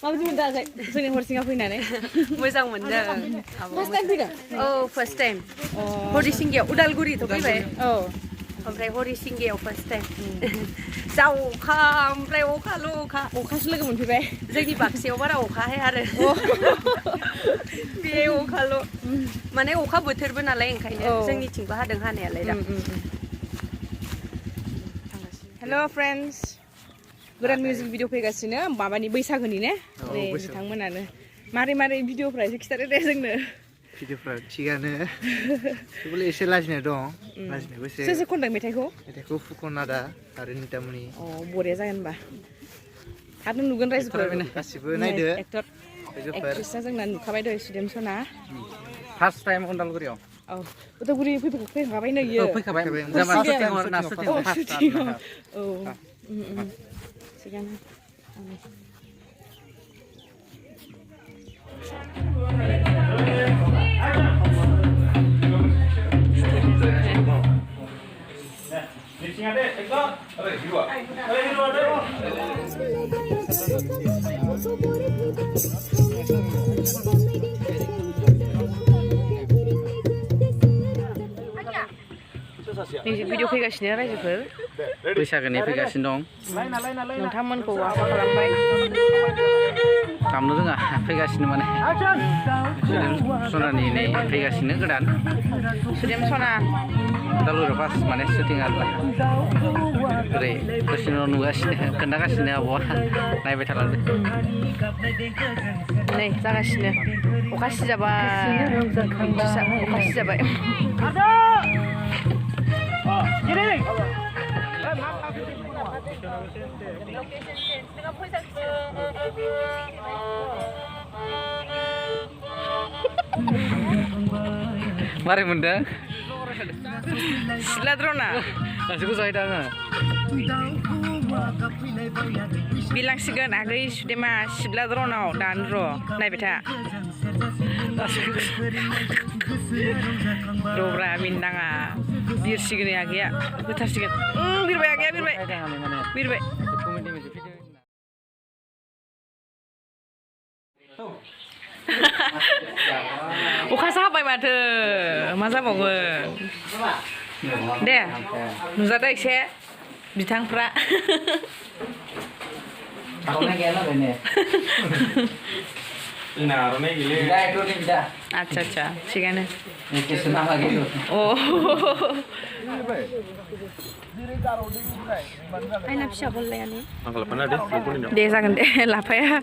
माबायदि मोनदों जोंनि हरिसिङा फैनानै मोजां मोनदों फार्स्ट टाइम फैदों औ फार्स्ट टाइम हरिसिंगायाव उदालगुरिथ' फैबाय औ ओमफ्राय हरिसिंगायाव फार्स्ट टाइम जा अखा ओमफ्राय अखाल' अखा अखासो लोगो मोनफैबाय जोंनि बाक्सायाव बारा अखा हाया आरो बे अखाल' माने अखा बोथोरबो नालाय ओंखायनो जोंनिथिंबो हादों हानायालाय दा हेल' फ्रेन्ड्स गोदान मिउजिक भिडिअ फैगासिनो माबानि बैसागोनि ने नै बिथांमोनानो मारै मारै भिडिअफ्रा एसे खिथादो दे जोंनो भिडिअफ्रा थिगानो थेवबो एसे लाजिनाय दं लाजिनायबो एसे सोर सोर खनदों मेथाइखौ फुकन आदा आरो नितामनि बरिया जागोन होनबा थाबनो नुगोन रायजोफोर गासिबो नायदो एक्टर एक्ट्रिसआ जोंना नुखाबाय दहाय सुदेम सना फार्स्ट टाइम उदालगुरियाव औ उदालगुरि फैखाबाय नै इयो फैखाबाय औ थिगानो भिडिअ फैगासिनो रायजोफोर बैसागोनि फैगासिनो दं नोंथांमोनखौ आसा खालामबाय दामनो रोङा फैगासिनो माने सनानि नै फैगासिनो गोदान सुदेम सना उदालगुरियाव फार्स्ट माने शुटिं आरोना ओरै दसेनो नुगासिनो खोन्थागासिनो आब'आ नायबाय थालांदो नै जागासिनो अखा सिजाबाय अखा सिजाबाय मारै मोनदों सिथ्ला द्र'ना गासैखौ जाहैदों आङो बिलांसिगोन आगै सुदेमा सिथ्ला द्र'नाव दानो र' नायबाय था रब्रा मिन्नाङा बिरसिगोन आगैया होथारसिगोन बिरबाय आगैया बिरबाय अखासो हाबाय माथो मा जाबावगोन दे नुजादो एसे बिथांफ्रा आच्छा थिगानो आइना फिसा बललायानो दे जागोन दे लाफाया